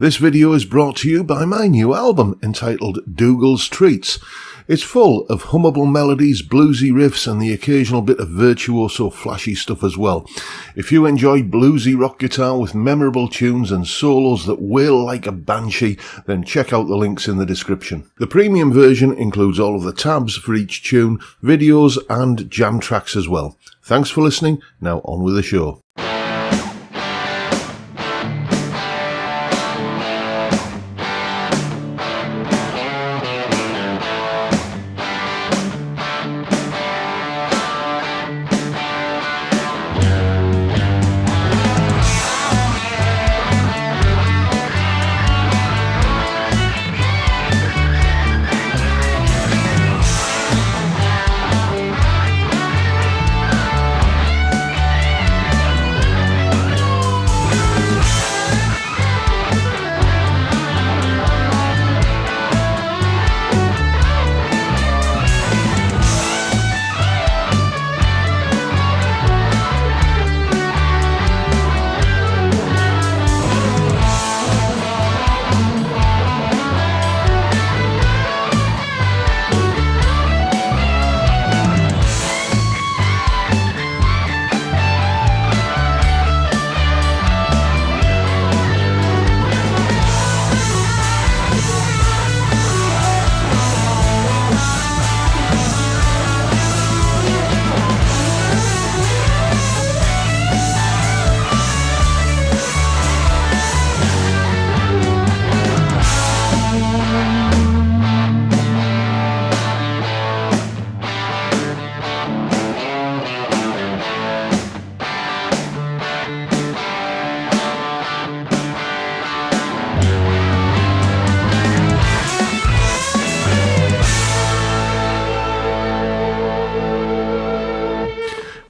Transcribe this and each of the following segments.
This video is brought to you by my new album entitled Dougal's Treats. It's full of hummable melodies, bluesy riffs and the occasional bit of virtuoso flashy stuff as well. If you enjoy bluesy rock guitar with memorable tunes and solos that wail like a banshee, then check out the links in the description. The premium version includes all of the tabs for each tune, videos and jam tracks as well. Thanks for listening, now on with the show.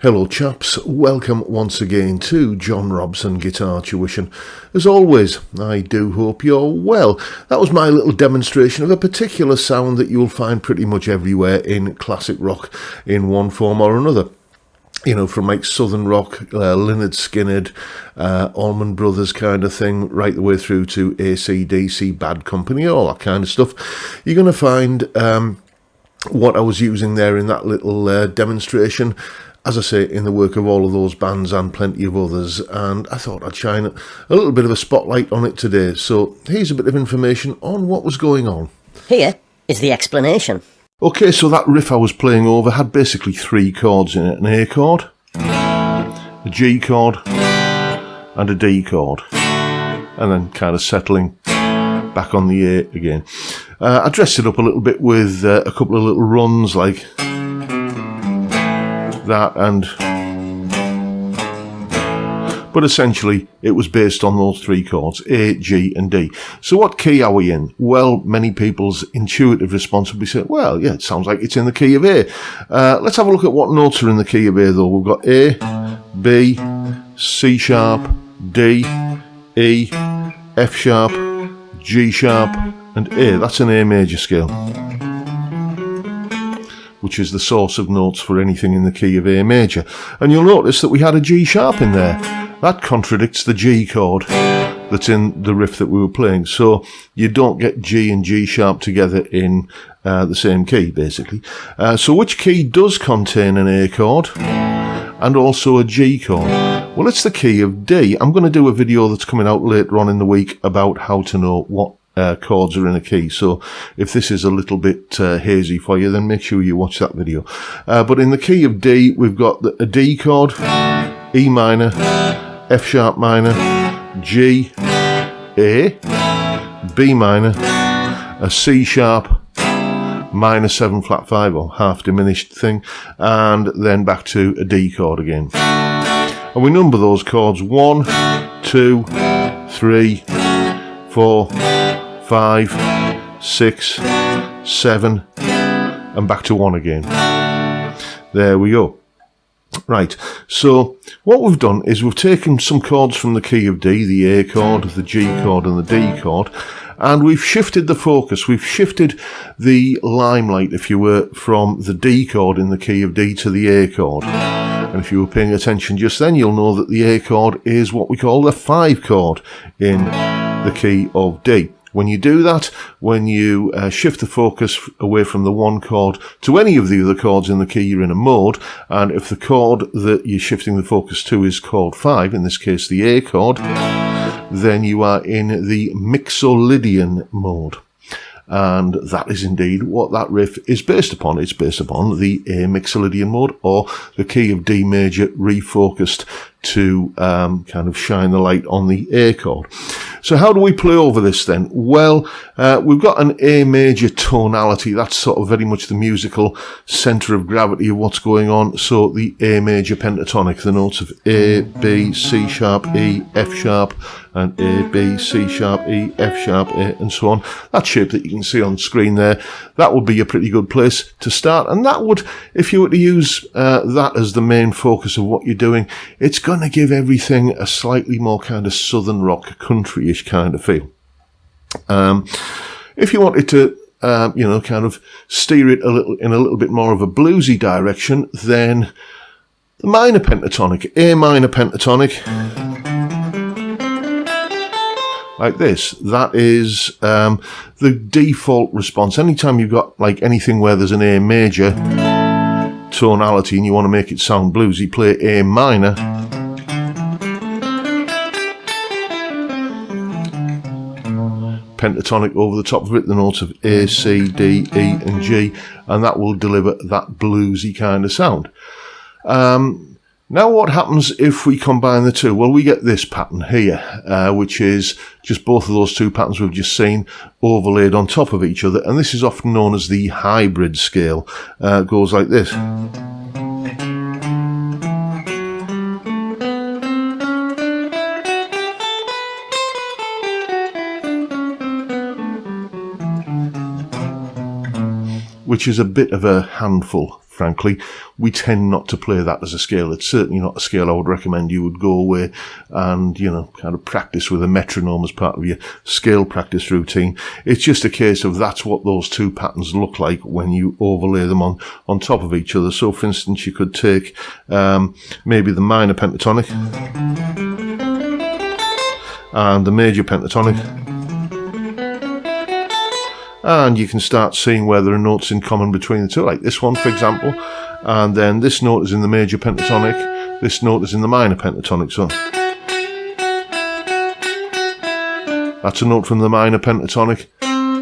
Hello chaps, welcome once again to John Robson Guitar Tuition. As always, I do hope you're well. That was my little demonstration of a particular sound that you'll find pretty much everywhere in classic rock in one form or another. You know, from like Southern Rock, Lynyrd Skynyrd, Allman Brothers kind of thing, right the way through to ACDC, Bad Company, all that kind of stuff. You're going to find what I was using there in that little demonstration, as I say, in the work of all of those bands and plenty of others, and I thought I'd shine a little bit of a spotlight on it today. So here's a bit of information on what was going on. Here is the explanation. Okay, so that riff I was playing over had basically three chords in it: an A chord, a G chord, and a D chord, and then kind of settling back on the A again. I dressed it up a little bit with a couple of little runs like that, but essentially it was based on those three chords, A, G and D. So what key are we in? Well, many people's intuitive response would be saying, well, yeah, it sounds like it's in the key of A. Let's have a look at what notes are in the key of A though. We've got A, B, C sharp, D, E, F sharp, G sharp and A. That's an A major scale, which is the source of notes for anything in the key of A major. And you'll notice that we had a G sharp in there. That contradicts the G chord that's in the riff that we were playing. So you don't get G and G sharp together in the same key, basically. So which key does contain an A chord and also a G chord? Well, it's the key of D. I'm going to do a video that's coming out later on in the week about how to know what chords are in a key, so if this is a little bit hazy for you, then make sure you watch that video. But in the key of D, we've got a D chord, E minor, F sharp minor, G, A, B minor, a C sharp, minor 7 flat 5 or half diminished thing, and then back to a D chord again. And we number those chords 1, 2, 3, 4, 5, 6, 7, and back to 1 again. There we go. Right, so what we've done is we've taken some chords from the key of D, the A chord, the G chord and the D chord, and we've shifted the focus, we've shifted the limelight, if you were, from the D chord in the key of D to the A chord. And if you were paying attention just then, you'll know that the A chord is what we call the 5 chord in the key of D. When you do that, when you shift the focus away from the one chord to any of the other chords in the key, you're in a mode, and if the chord that you're shifting the focus to is chord 5, in this case the A chord, then you are in the Mixolydian mode. And that is indeed what that riff is based upon. It's based upon the A Mixolydian mode, or the key of D major refocused to kind of shine the light on the A chord. So how do we play over this then? Well, we've got an A major tonality. That's sort of very much the musical centre of gravity of what's going on. So the A major pentatonic, the notes of A, B, C sharp, E, F sharp, and A, B, C sharp, E, F sharp, A, and so on. That shape that you can see on screen there, that would be a pretty good place to start. And that would, if you were to use that as the main focus of what you're doing, it's going to give everything a slightly more kind of southern rock, country-ish kind of feel. If you wanted to, kind of steer it in a little bit more of a bluesy direction, then the minor pentatonic, A minor pentatonic, like this, that is the default response. Anytime you've got like anything where there's an A major tonality and you want to make it sound bluesy, play A minor. Pentatonic over the top of it, the notes of A, C, D, E and G, and that will deliver that bluesy kind of sound. Now what happens if we combine the two? Well, we get this pattern here, which is just both of those two patterns we've just seen overlaid on top of each other, and this is often known as the hybrid scale. It goes like this. Which is a bit of a handful, frankly. We tend not to play that as a scale. It's certainly not a scale I would recommend you would go away and, kind of practice with a metronome as part of your scale practice routine. It's just a case of that's what those two patterns look like when you overlay them on top of each other. So, for instance, you could take maybe the minor pentatonic and the major pentatonic, and you can start seeing where there are notes in common between the two, like this one, for example, and then this note is in the major pentatonic, this note is in the minor pentatonic, so that's a note from the minor pentatonic,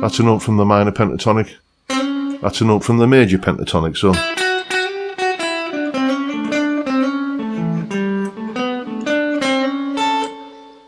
that's a note from the minor pentatonic, that's a note from the major pentatonic, so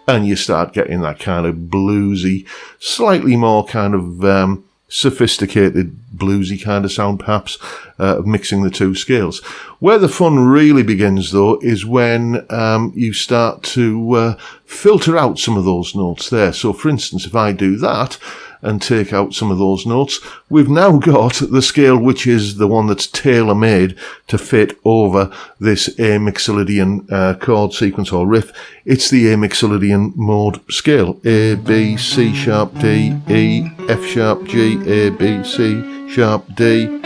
and you start getting that kind of bluesy, slightly more kind of sophisticated bluesy kind of sound, perhaps, of mixing the two scales. Where the fun really begins, though, is when you start to filter out some of those notes there. So, for instance, if I do that and take out some of those notes, we've now got the scale which is the one that's tailor-made to fit over this A Mixolydian chord sequence or riff. It's the A Mixolydian mode scale. A, B, C sharp, D, E, F sharp, G, A, B, C sharp, D.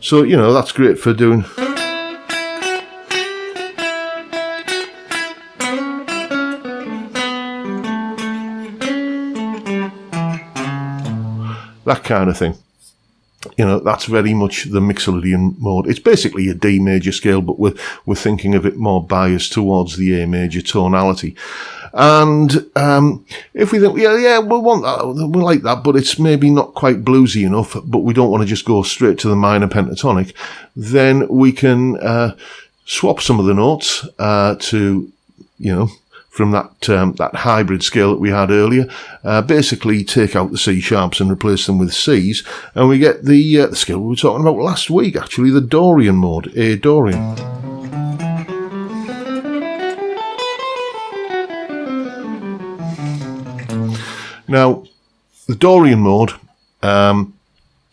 So, that's great for doing that kind of thing. That's very much the Mixolydian mode. It's basically a D major scale, but we're thinking of it more biased towards the A major tonality. And if we think, we want that, we like that, but it's maybe not quite bluesy enough, but we don't want to just go straight to the minor pentatonic, then we can swap some of the notes to, from that hybrid scale that we had earlier, basically take out the C sharps and replace them with Cs, and we get the scale we were talking about last week, actually, the Dorian mode, A Dorian. Now, the Dorian mode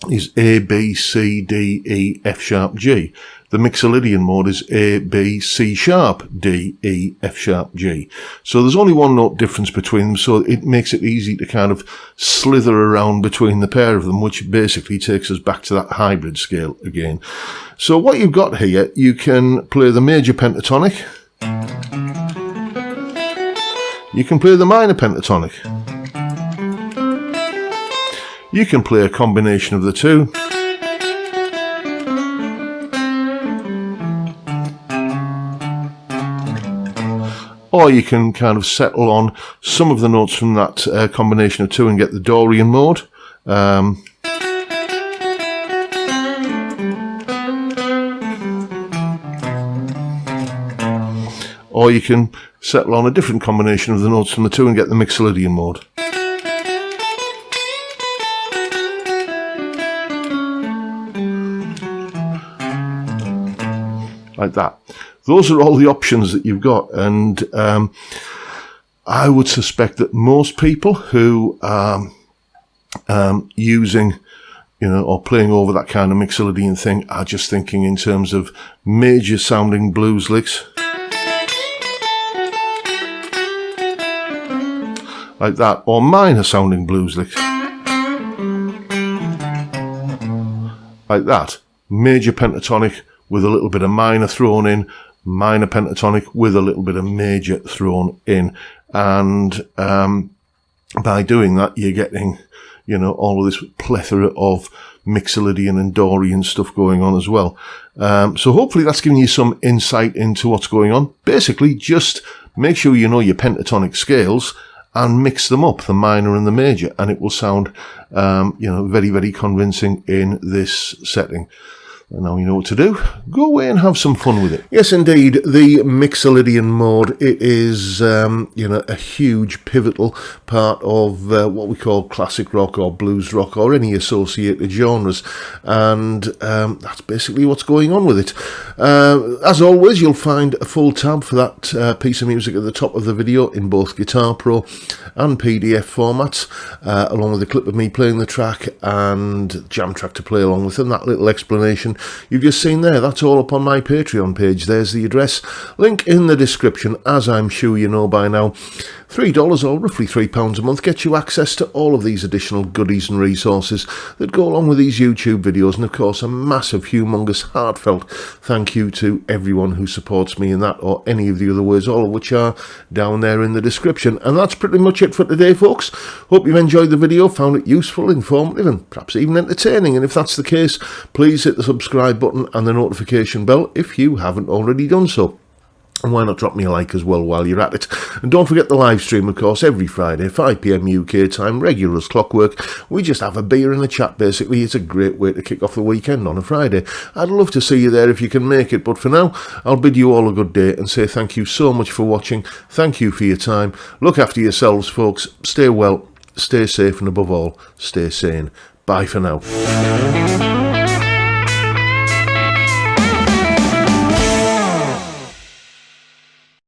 is A, B, C, D, E, F sharp, G. The Mixolydian mode is A, B, C sharp, D, E, F sharp, G. So there's only one note difference between them, so it makes it easy to kind of slither around between the pair of them, which basically takes us back to that hybrid scale again. So what you've got here, you can play the major pentatonic, you can play the minor pentatonic. You can play a combination of the two. Or you can kind of settle on some of the notes from that combination of two and get the Dorian mode. Or you can settle on a different combination of the notes from the two and get the Mixolydian mode. Like that. Those are all the options that you've got, and I would suspect that most people who are using, or playing over that kind of Mixolydian thing are just thinking in terms of major sounding blues licks. Like that, or minor sounding blues licks. Like that. Major pentatonic with a little bit of minor thrown in, minor pentatonic with a little bit of major thrown in. And by doing that, you're getting, all of this plethora of Mixolydian and Dorian stuff going on as well. So hopefully that's giving you some insight into what's going on. Basically, just make sure you know your pentatonic scales and mix them up, the minor and the major, and it will sound, very, very convincing in this setting. And now you know what to do. Go away and have some fun with it. Yes, indeed, the Mixolydian mode, it is, a huge pivotal part of what we call classic rock or blues rock or any associated genres. And that's basically what's going on with it. As always, you'll find a full tab for that piece of music at the top of the video in both Guitar Pro and PDF formats, along with a clip of me playing the track and jam track to play along with, and that little explanation you've just seen there. That's all up on my Patreon page. There's the address. Link in the description, as I'm sure you know by now. $3 or roughly £3 a month gets you access to all of these additional goodies and resources that go along with these YouTube videos, and of course a massive, humongous, heartfelt thank you to everyone who supports me in that or any of the other ways, all of which are down there in the description. And that's pretty much it for today, folks. Hope you've enjoyed the video, found it useful, informative and perhaps even entertaining, and if that's the case, please hit the subscribe button and the notification bell if you haven't already done so. And why not drop me a like as well while you're at it. And don't forget the live stream, of course, every Friday, 5 PM UK time, regular as clockwork. We just have a beer and a chat, basically. It's a great way to kick off the weekend on a Friday. I'd love to see you there if you can make it. But for now, I'll bid you all a good day and say thank you so much for watching. Thank you for your time. Look after yourselves, folks. Stay well, stay safe, and above all, stay sane. Bye for now.